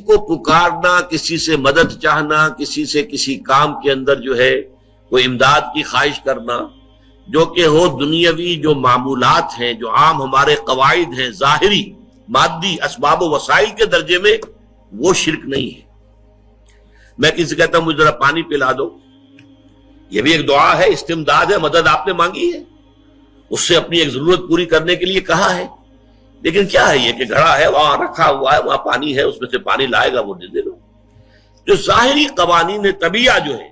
کو پکارنا، کسی سے مدد چاہنا، کسی سے کسی کام کے اندر جو ہے کوئی امداد کی خواہش کرنا، جو کہ ہو دنیاوی جو معمولات ہیں، جو عام ہمارے قواعد ہیں، ظاہری مادی اسباب و وسائل کے درجے میں، وہ شرک نہیں ہے۔ میں کسی سے کہتا ہوں مجھے ذرا پانی پلا دو، یہ بھی ایک دعا ہے، استمداد ہے، مدد آپ نے مانگی ہے، اس سے اپنی ایک ضرورت پوری کرنے کے لیے کہا ہے۔ لیکن کیا ہے یہ کہ گھڑا ہے، وہاں رکھا ہوا ہے، وہاں پانی ہے، اس میں سے پانی لائے گا وہ دے دو۔ جو ظاہری قوانین طبیعہ جو ہے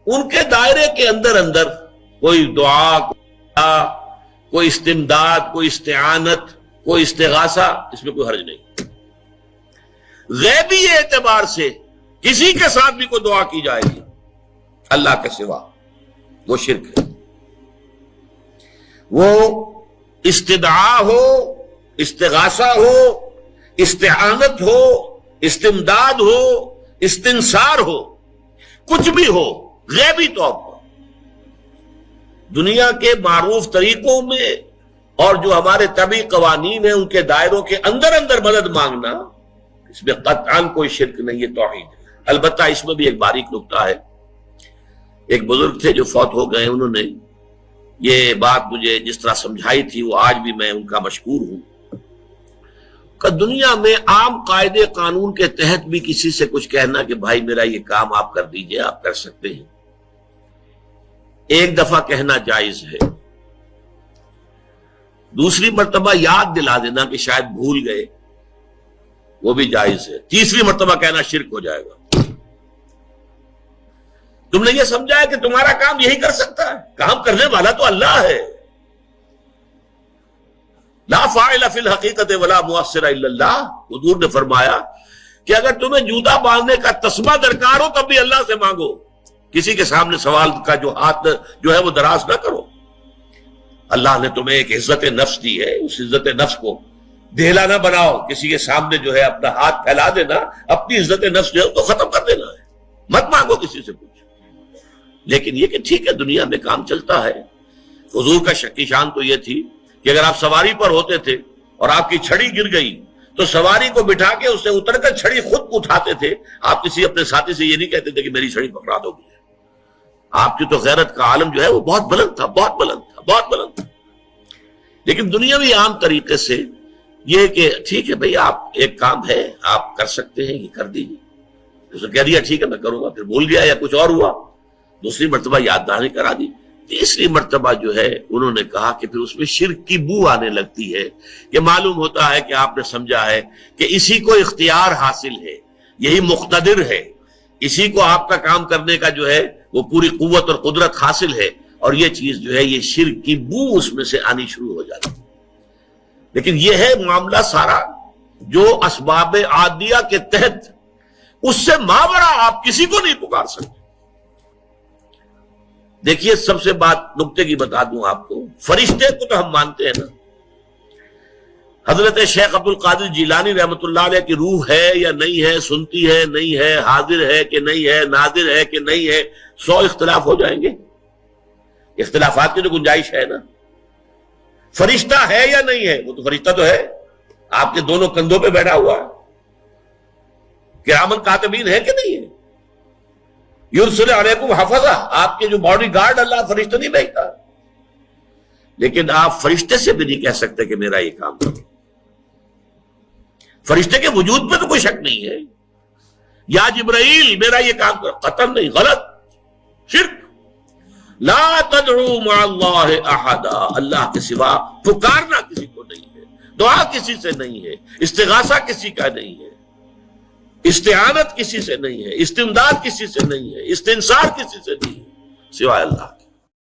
ان کے دائرے کے اندر کوئی دعا، کوئی استمداد، کوئی استعانت، کوئی استغاثہ، اس میں کوئی حرج نہیں۔ غیبی اعتبار سے کسی کے ساتھ بھی کوئی دعا کی جائے گی اللہ کے سوا، وہ شرک ہے۔ وہ استدعا ہو، استغاثہ ہو، استعانت ہو، استمداد ہو، استنصار ہو، کچھ بھی ہو، غیبی طور پر دنیا کے معروف طریقوں میں اور جو ہمارے طبعی قوانین ہیں ان کے دائروں کے اندر مدد مانگنا، اس میں قطعاً کوئی شرک نہیں ہے، توحید ہے۔ البتہ اس میں بھی ایک باریک نکتہ ہے۔ ایک بزرگ تھے جو فوت ہو گئے، انہوں نے یہ بات مجھے جس طرح سمجھائی تھی وہ آج بھی میں ان کا مشکور ہوں کہ دنیا میں عام قاعدے قانون کے تحت بھی کسی سے کچھ کہنا کہ بھائی میرا یہ کام آپ کر دیجئے، آپ کر سکتے ہیں، ایک دفعہ کہنا جائز ہے، دوسری مرتبہ یاد دلا دینا کہ شاید بھول گئے، وہ بھی جائز ہے، تیسری مرتبہ کہنا شرک ہو جائے گا۔ تم نے یہ سمجھا ہے کہ تمہارا کام یہی کر سکتا ہے، کام کرنے والا تو اللہ ہے۔ لا فاعل فی الحقیقت ولا مؤثر الا اللہ، حضور نے فرمایا کہ اگر تمہیں جوتا باندھنے کا تسمہ درکار ہو تب بھی اللہ سے مانگو، کسی کے سامنے سوال کا جو ہاتھ جو ہے وہ دراز نہ کرو۔ اللہ نے تمہیں ایک عزت نفس دی ہے، اس عزت نفس کو دھیلا نہ بناؤ، کسی کے سامنے جو ہے اپنا ہاتھ پھیلا دینا، اپنی عزت نفس جو ہے تو ختم کر دینا ہے، مت مانگو کسی سے کچھ۔ لیکن یہ کہ ٹھیک ہے دنیا میں کام چلتا ہے۔ حضور کا شکی شان تو یہ تھی کہ اگر آپ سواری پر ہوتے تھے اور آپ کی چھڑی گر گئی تو سواری کو بٹھا کے اس سے اتر کر چھڑی خود اٹھاتے تھے، آپ کسی اپنے ساتھی سے یہ نہیں کہتے تھے کہ میری چھڑی پکڑا دو گی۔ آپ کی تو غیرت کا عالم جو ہے وہ بہت بلند تھا، بہت بلند تھا، بہت بلند تھا۔ لیکن دنیاوی عام طریقے سے یہ کہ ٹھیک ہے بھئی آپ ایک کام ہے آپ کر سکتے ہیں، یہ کر دیجیے، اس نے کہہ دیا ٹھیک ہے میں کروں گا، پھر بھول گیا یا کچھ اور ہوا، دوسری مرتبہ یاد دہانی کرا دی، تیسری مرتبہ جو ہے انہوں نے کہا کہ پھر اس میں شرک کی بو آنے لگتی ہے کہ معلوم ہوتا ہے کہ آپ نے سمجھا ہے کہ اسی کو اختیار حاصل ہے، یہی مقتدر ہے، اسی کو آپ کا کام کرنے کا جو ہے وہ پوری قوت اور قدرت حاصل ہے، اور یہ چیز جو ہے یہ شرک کی بو اس میں سے آنی شروع ہو جاتی ہے۔ لیکن یہ ہے معاملہ سارا جو اسباب عادیہ کے تحت، اس سے ماورا آپ کسی کو نہیں پکار سکتے۔ دیکھیے سب سے بات نکتے کی بتا دوں آپ کو، فرشتے کو تو ہم مانتے ہیں نا، حضرت شیخ عبد القادر جیلانی رحمۃ اللہ علیہ کی روح ہے یا نہیں ہے، سنتی ہے نہیں ہے، حاضر ہے کہ نہیں ہے، ناظر ہے کہ نہیں ہے، 100 اختلاف ہو جائیں گے، اختلافات کی تو گنجائش ہے نا۔ فرشتہ ہے یا نہیں ہے، وہ تو فرشتہ تو ہے، آپ کے دونوں کندھوں پہ بیٹھا ہوا ہے، کرامن کاتبین ہے کہ نہیں ہے، یرسل علیکم حفظہ، آپ کے جو باڈی گارڈ اللہ فرشتہ نہیں بھیجتا، لیکن آپ فرشتے سے بھی نہیں کہہ سکتے کہ میرا یہ کام کرو۔ فرشتے کے وجود پہ تو کوئی شک نہیں ہے، یا جبرائیل میرا یہ کام کرو، قطعاً نہیں، غلط، شرک۔ لا تدعو مع اللہ احدا، اللہ کے سوا پکارنا کسی کو نہیں ہے، دعا کسی سے نہیں ہے، استغاثہ کسی کا نہیں ہے، استعانت کسی سے نہیں ہے، استمداد کسی سے نہیں ہے، استنصار کسی سے نہیں ہے سوائے اللہ۔